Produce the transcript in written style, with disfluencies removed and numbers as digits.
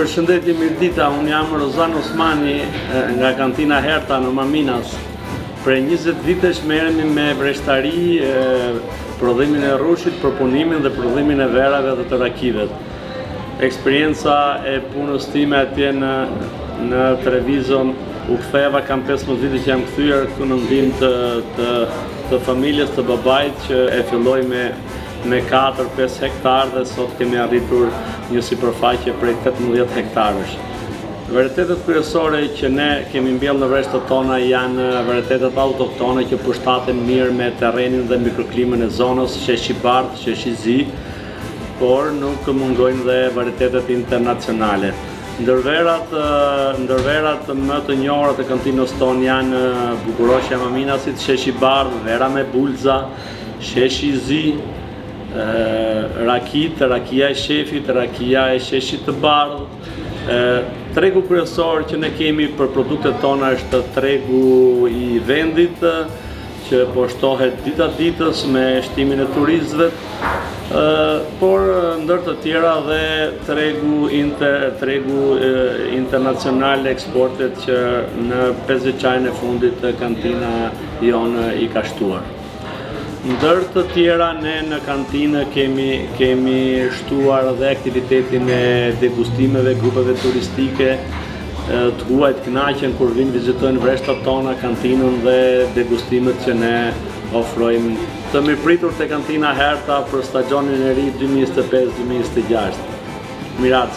Përshëndetje, mirëdita, unë jam Rozan Osmani nga kantina Herta në Maminas. Prej 20 vitesh merremi me vreshtari, prodhimin e rrushit, përpunimin dhe prodhimin e verave dhe të rakive. Eksperienca e punës time atje në Trevizon u ktheva, kam 15 vite që jam kthyer këtu në ndihmë të familjes të babait që e filloi me 4-5 hektar dhe sot kemi arritur një sipërfaqe prej 18 hektarësh. Varietetet kryesore që ne kemi mbjellë në vreshtët tona janë varietetet autoktone që përshtaten mirë me terrenin dhe mikroklimën e zonës, sheshi bardh, sheshi zi, por nuk mungojnë dhe varietetet internacionale. Ndërverat më të njohura të kantinës tonë janë bukuroshja Maminasit, sheshi bardh, vera me bulza, sheshi zi, rakit, rakia e shefit, rakia e sheshit të bardh. Tregu kryesor që ne kemi për produktet tona është tregu i vendit, që po shtohet dita ditës me shtimin e turistëve, por ndër të tjera dhe tregu internacional eksportet që në 5 vjeçarin e fundit kantina jonë i ka shtuar. Ndër të tjera, ne në kantinë kemi shtuar dhe aktivitetin e degustimeve, grupeve turistike, të huajt kënaqen kur vinë vizitojnë vreshtrat tona, kantinën dhe degustimet që ne ofrojmë. Të mirëpritur te kantina Herta për stagionin e ri 2025-2026. Miraç.